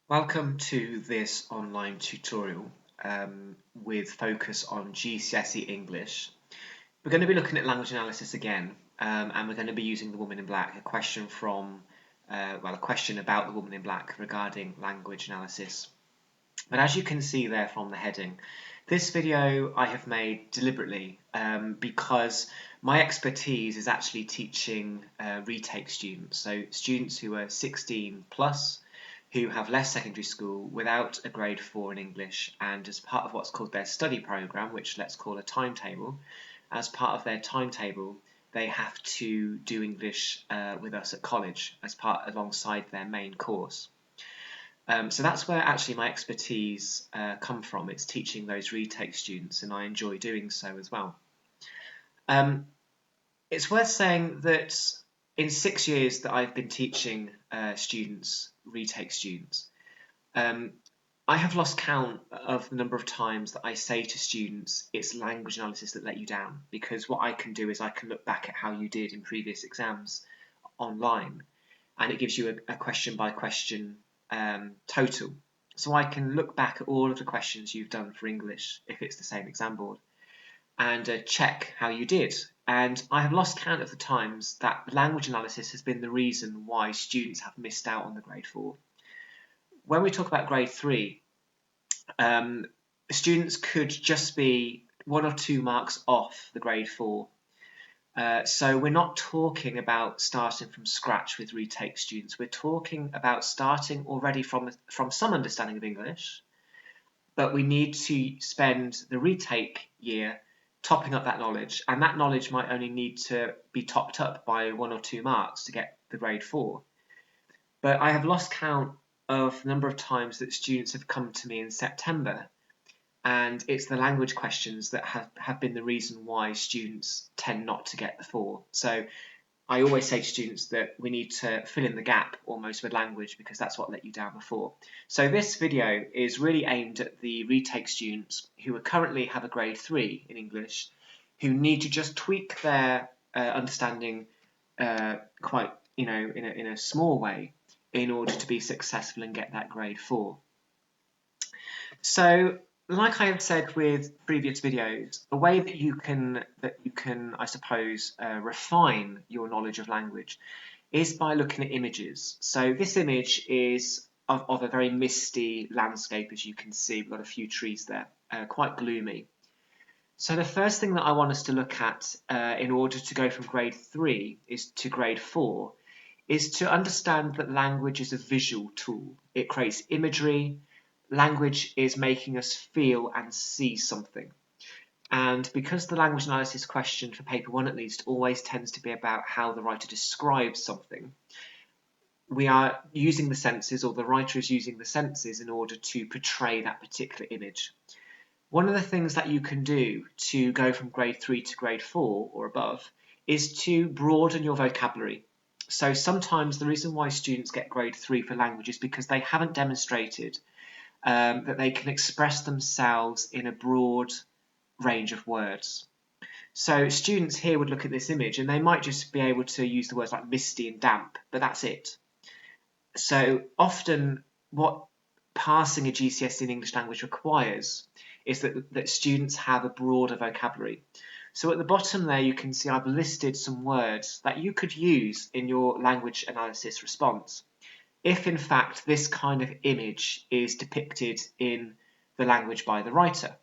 Welcome to this online tutorial with focus on GCSE English. We're going to be looking at language analysis again, and we're going to be using the woman in black, a question about the woman in black regarding language analysis. But as you can see there from the heading, this video I have made deliberately because my expertise is actually teaching retake students, so students who are 16 plus, who have left secondary school without a grade 4 in English, and as part of what's called their study programme, which let's call a timetable, as part of their timetable they have to do English with us at college alongside their main course. So that's where actually my expertise come from. It's teaching those retake students, and I enjoy doing so as well. It's worth saying that in 6 years that I've been teaching retake students, I have lost count of the number of times that I say to students, it's language analysis that let you down, because what I can do is I can look back at how you did in previous exams online, and it gives you a question by question total. So I can look back at all of the questions you've done for English, if it's the same exam board, and check how you did. And I have lost count of the times that language analysis has been the reason why students have missed out on the grade 4. When we talk about grade 3, students could just be 1 or 2 marks off the grade 4. So we're not talking about starting from scratch with retake students. We're talking about starting already from some understanding of English, but we need to spend the retake year topping up that knowledge, and that knowledge might only need to be topped up by 1 or 2 marks to get the grade 4. But I have lost count of the number of times that students have come to me in September, and it's the language questions that have been the reason why students tend not to get the 4. So I always say to students that we need to fill in the gap almost with language, because that's what let you down before. So this video is really aimed at the retake students who currently have a grade 3 in English, who need to just tweak their understanding quite, in a small way in order to be successful and get that grade 4. So, like I have said with previous videos, the way that you can, I suppose, refine your knowledge of language is by looking at images. So this image is of a very misty landscape, as you can see. We've got a few trees there, quite gloomy. So the first thing that I want us to look at in order to go from grade 3 to grade 4 is to understand that language is a visual tool. It creates imagery. Language is making us feel and see something. And because the language analysis question for paper 1 at least always tends to be about how the writer describes something, we are using the senses, or the writer is using the senses, in order to portray that particular image. One of the things that you can do to go from grade 3 to grade 4 or above is to broaden your vocabulary. So sometimes the reason why students get grade 3 for language is because they haven't demonstrated that they can express themselves in a broad range of words. So students here would look at this image and they might just be able to use the words like misty and damp, but that's it. So often what passing a GCSE in English language requires is that students have a broader vocabulary. So at the bottom there you can see I've listed some words that you could use in your language analysis response, if in fact this kind of image is depicted in the language by the writer.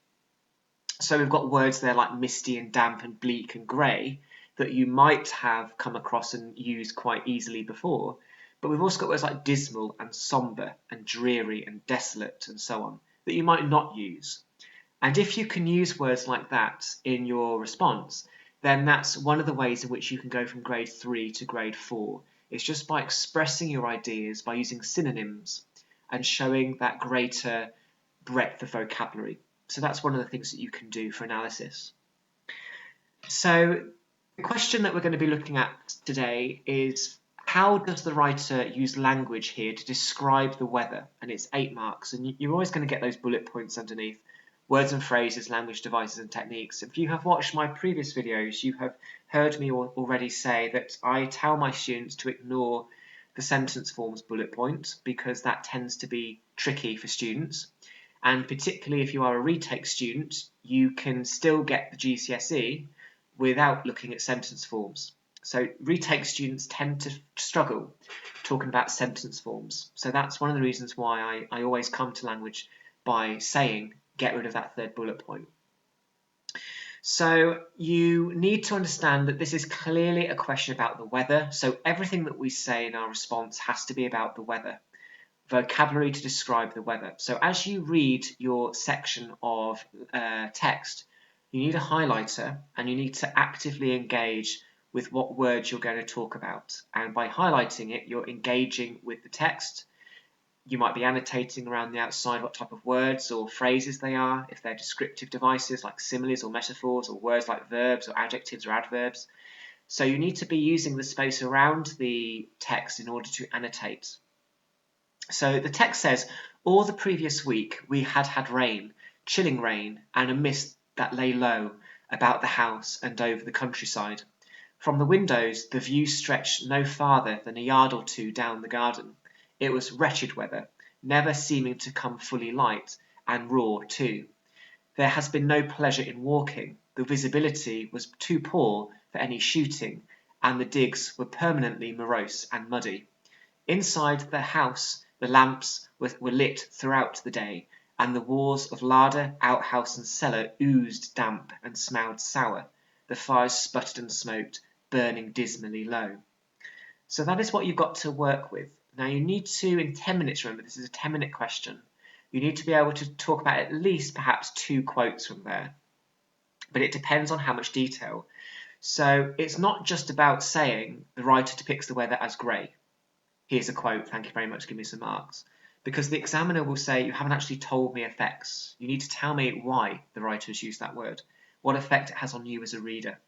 So we've got words there like misty and damp and bleak and grey that you might have come across and used quite easily before, but we've also got words like dismal and sombre and dreary and desolate and so on that you might not use. And if you can use words like that in your response, then that's one of the ways in which you can go from grade 3 to grade 4. It's just by expressing your ideas, by using synonyms and showing that greater breadth of vocabulary. So that's one of the things that you can do for analysis. So the question that we're going to be looking at today is, how does the writer use language here to describe the weather? And it's 8 marks, and you're always going to get those bullet points underneath. Words and phrases, language devices and techniques. If you have watched my previous videos, you have heard me already say that I tell my students to ignore the sentence forms bullet point because that tends to be tricky for students. And particularly if you are a retake student, you can still get the GCSE without looking at sentence forms. So retake students tend to struggle talking about sentence forms. So that's one of the reasons why I always come to language by saying get rid of that third bullet point. So you need to understand that this is clearly a question about the weather. So everything that we say in our response has to be about the weather. Vocabulary to describe the weather. So as you read your section of text, you need a highlighter and you need to actively engage with what words you're going to talk about. And by highlighting it, you're engaging with the text. You might be annotating around the outside what type of words or phrases they are, if they're descriptive devices like similes or metaphors, or words like verbs or adjectives or adverbs. So you need to be using the space around the text in order to annotate. So the text says, all the previous week we had rain, chilling rain, and a mist that lay low about the house and over the countryside. From the windows the view stretched no farther than a yard or two down the garden. It was wretched weather, never seeming to come fully light, and raw too. There has been no pleasure in walking, the visibility was too poor for any shooting, and the digs were permanently morose and muddy. Inside the house the lamps were lit throughout the day, and the walls of larder, outhouse and cellar oozed damp and smelled sour. The fires sputtered and smoked, burning dismally low. So that is what you've got to work with. Now you need to, in 10 minutes, remember this is a 10-minute question, you need to be able to talk about at least perhaps 2 quotes from there. But it depends on how much detail. So it's not just about saying the writer depicts the weather as grey. Here's a quote, thank you very much, give me some marks. Because the examiner will say, you haven't actually told me effects. You need to tell me why the writer has used that word, what effect it has on you as a reader.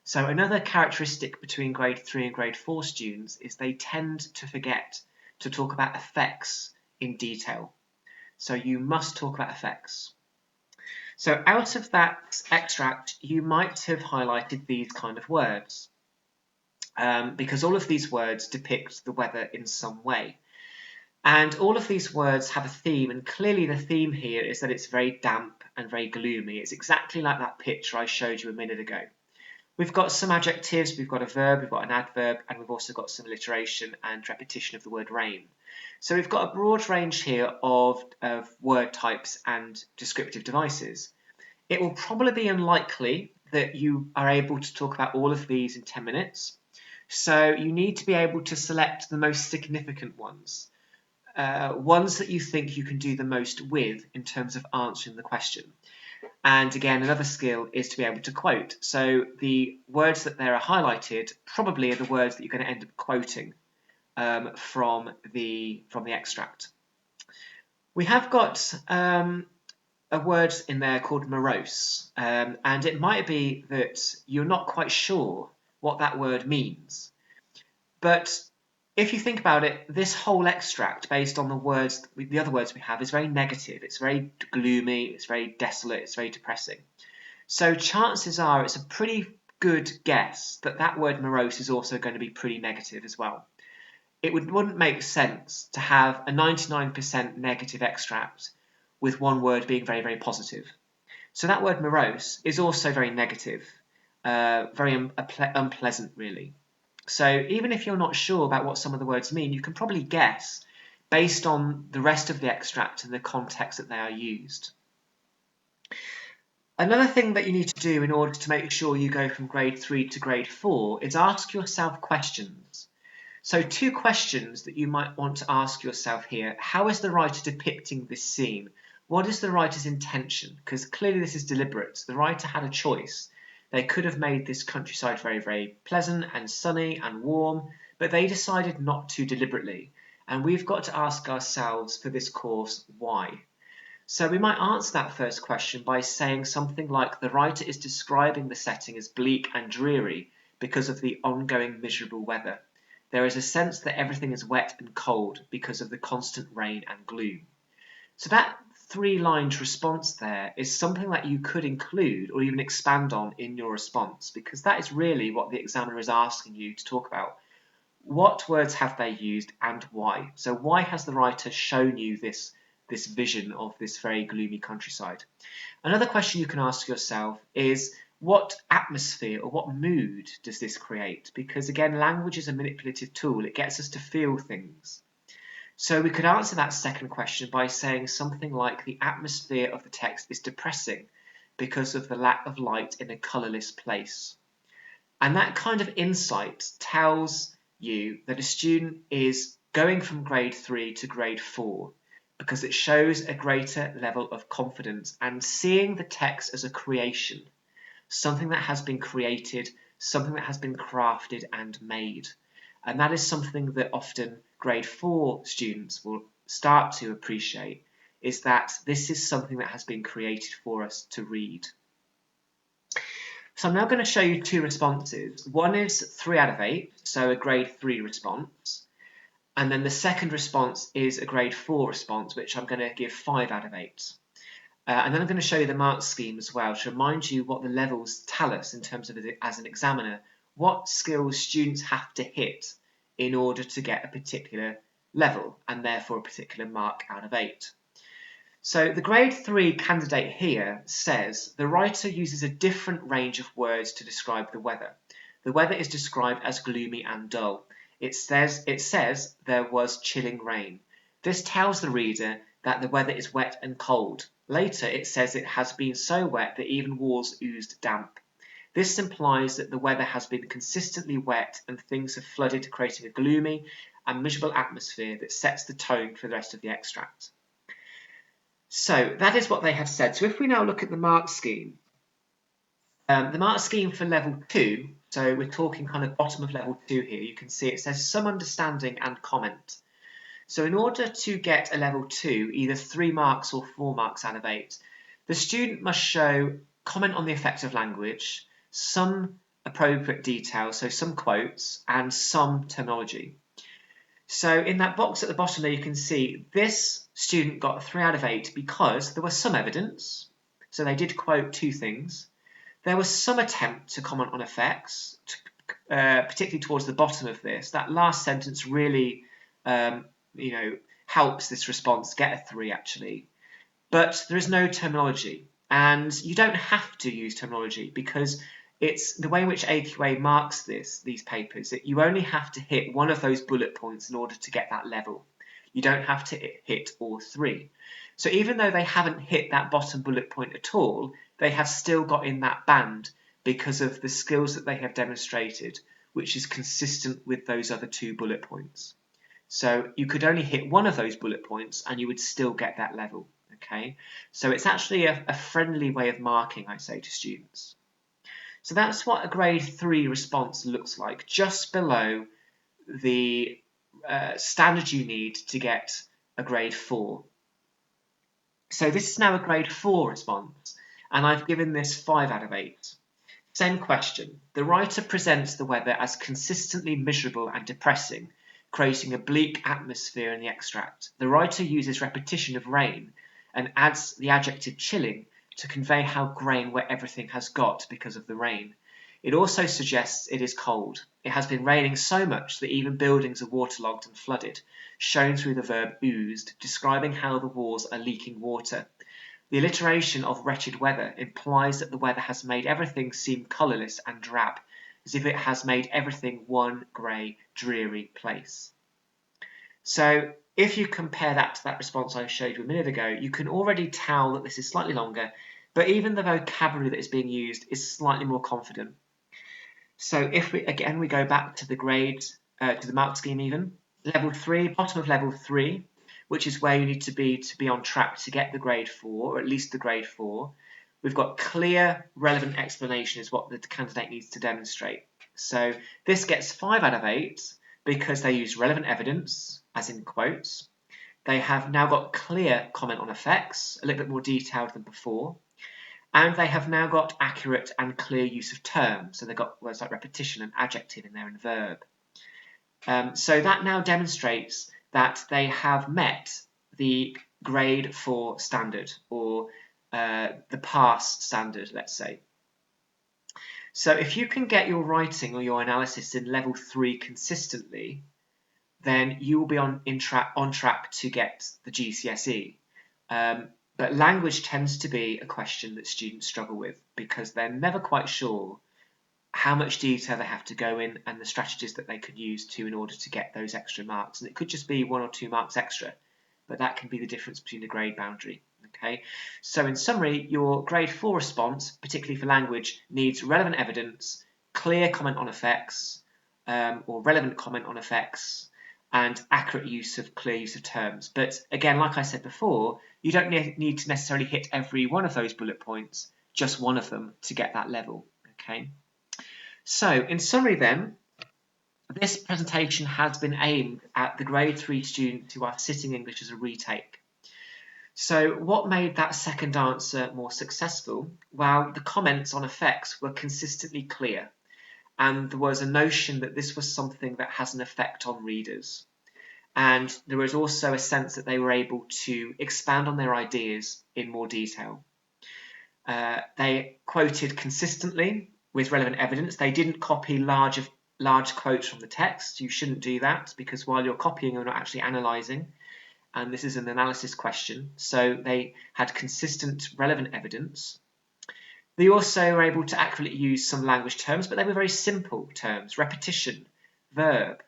So another characteristic between grade 3 and grade 4 students is they tend to forget to talk about effects in detail. So you must talk about effects. So out of that extract, you might have highlighted these kind of words. Because all of these words depict the weather in some way. And all of these words have a theme, and clearly the theme here is that it's very damp and very gloomy. It's exactly like that picture I showed you a minute ago. We've got some adjectives, we've got a verb, we've got an adverb, and we've also got some alliteration and repetition of the word rain. So we've got a broad range here of word types and descriptive devices. It will probably be unlikely that you are able to talk about all of these in 10 minutes. So you need to be able to select the most significant ones, ones that you think you can do the most with in terms of answering the question. And again, another skill is to be able to quote. So the words that there are highlighted probably are the words that you're going to end up quoting from the extract. We have got a word in there called morose, and it might be that you're not quite sure what that word means. But if you think about it, this whole extract, based on the other words we have, is very negative. It's very gloomy, it's very desolate, it's very depressing. So chances are it's a pretty good guess that that word morose is also going to be pretty negative as well. It wouldn't make sense to have a 99% negative extract with one word being very, very positive. So that word morose is also very negative, very unpleasant really. So even if you're not sure about what some of the words mean, you can probably guess based on the rest of the extract and the context that they are used. Another thing that you need to do in order to make sure you go from grade 3 to grade 4 is ask yourself questions. So 2 questions that you might want to ask yourself here. How is the writer depicting this scene? What is the writer's intention? Because clearly this is deliberate. The writer had a choice. They could have made this countryside very, very pleasant and sunny and warm, but they decided not to deliberately. And we've got to ask ourselves for this course, why? So we might answer that first question by saying something like the writer is describing the setting as bleak and dreary because of the ongoing miserable weather. There is a sense that everything is wet and cold because of the constant rain and gloom. So that 3-line response there is something that you could include or even expand on in your response, because that is really what the examiner is asking you to talk about. what words have they used and why? So why has the writer shown you this vision of this very gloomy countryside? Another question you can ask yourself is, what atmosphere or what mood does this create? Because again, language is a manipulative tool. It gets us to feel things. So we could answer that second question by saying something like the atmosphere of the text is depressing because of the lack of light in a colourless place. And that kind of insight tells you that a student is going from grade 3 to grade 4 because it shows a greater level of confidence and seeing the text as a creation, something that has been created, something that has been crafted and made. And that is something that often grade 4 students will start to appreciate, is that this is something that has been created for us to read. So I'm now going to show you two responses. One is 3 out of 8, so a grade 3 response. And then the second response is a grade 4 response, which I'm going to give 5 out of 8. And then I'm going to show you the mark scheme as well to remind you what the levels tell us in terms of, as an examiner, what skills students have to hit in order to get a particular level and therefore a particular mark out of 8. So the grade 3 candidate here says the writer uses a different range of words to describe the weather. The weather is described as gloomy and dull. It says there was chilling rain. This tells the reader that the weather is wet and cold. Later it says it has been so wet that even walls oozed damp. This implies that the weather has been consistently wet and things have flooded, creating a gloomy and miserable atmosphere that sets the tone for the rest of the extract. So that is what they have said. So if we now look at the mark scheme, the mark scheme for level 2, so we're talking kind of bottom of level 2 here, you can see it says some understanding and comment. So in order to get a level 2, either 3 marks or 4 marks out of 8, the student must show comment on the effect of language, some appropriate detail, so some quotes, and some terminology. So in that box at the bottom there you can see this student got a 3 out of 8 because there was some evidence, so they did quote 2 things. There was some attempt to comment on effects, particularly towards the bottom of this. That last sentence really helps this response get a 3 actually. But there is no terminology, and you don't have to use terminology because it's the way in which AQA marks these papers, that you only have to hit one of those bullet points in order to get that level. You don't have to hit all 3. So even though they haven't hit that bottom bullet point at all, they have still got in that band because of the skills that they have demonstrated, which is consistent with those other 2 bullet points. So you could only hit one of those bullet points and you would still get that level. Okay, so it's actually a friendly way of marking, I say to students. So that's what a grade 3 response looks like, just below the standard you need to get a grade 4. So this is now a grade 4 response, and I've given this 5 out of 8. Same question. The writer presents the weather as consistently miserable and depressing, creating a bleak atmosphere in the extract. The writer uses repetition of rain and adds the adjective chilling to convey how grey and wet everything has got because of the rain. It also suggests it is cold. It has been raining so much that even buildings are waterlogged and flooded, shown through the verb oozed, describing how the walls are leaking water. The alliteration of wretched weather implies that the weather has made everything seem colourless and drab, as if it has made everything one grey, dreary place. So if you compare that to that response I showed you a minute ago, you can already tell that this is slightly longer, but even the vocabulary that is being used is slightly more confident. So if we go back to the grade, to the mark scheme even, level 3, bottom of level 3, which is where you need to be on track to get the grade 4, or at least the grade 4. We've got clear, relevant explanation is what the candidate needs to demonstrate. So this gets 5 out of 8 because they use relevant evidence, as in quotes. They have now got clear comment on effects, a little bit more detailed than before. And they have now got accurate and clear use of terms. So they've got words like repetition and adjective in there and verb. So that now demonstrates that they have met the grade 4 standard, or the pass standard, let's say. So if you can get your writing or your analysis in level 3 consistently, then you will be on track to get the GCSE. But language tends to be a question that students struggle with because they're never quite sure how much detail they have to go in and the strategies that they could use in order to get those extra marks. And it could just be 1 or 2 marks extra, but that can be the difference between the grade boundary. Okay, so in summary, your grade 4 response, particularly for language, needs relevant evidence, clear comment on effects, or relevant comment on effects, and accurate clear use of terms. But again, like I said before, you don't need to necessarily hit every one of those bullet points, just one of them to get that level. Okay. So, in summary then, this presentation has been aimed at the grade 3 students who are sitting English as a retake. So, what made that second answer more successful? Well, the comments on effects were consistently clear, and there was a notion that this was something that has an effect on readers. And there was also a sense that they were able to expand on their ideas in more detail. They quoted consistently with relevant evidence. They didn't copy large quotes from the text. You shouldn't do that because while you're copying, you're not actually analysing. And this is an analysis question. So they had consistent, relevant evidence. They also were able to accurately use some language terms, but they were very simple terms. Repetition, verb,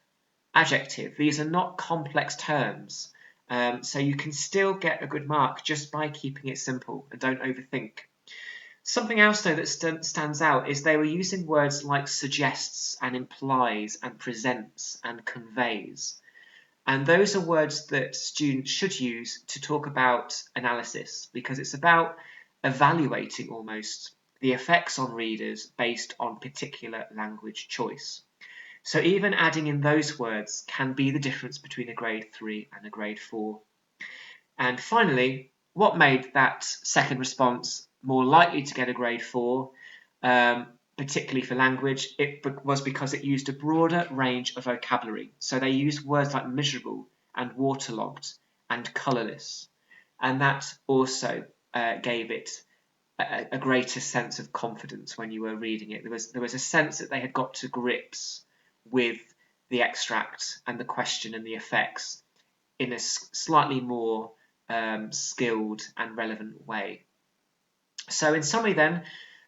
adjective. These are not complex terms. So you can still get a good mark just by keeping it simple and don't overthink. Something else, though, that stands out is they were using words like suggests and implies and presents and conveys. And those are words that students should use to talk about analysis because it's about evaluating almost the effects on readers based on particular language choice. So even adding in those words can be the difference between a grade 3 and a grade 4. And finally, what made that second response more likely to get a grade 4, particularly for language, it was because it used a broader range of vocabulary. So they used words like miserable and waterlogged and colourless. And that also gave it a greater sense of confidence when you were reading it. There was a sense that they had got to grips with the extract and the question and the effects in a slightly more skilled and relevant way. So in summary then,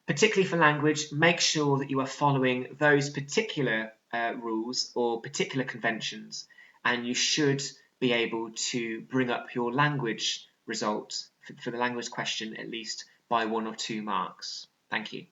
particularly for language, make sure that you are following those particular rules or particular conventions, and you should be able to bring up your language result for the language question at least by 1 or 2 marks. Thank you.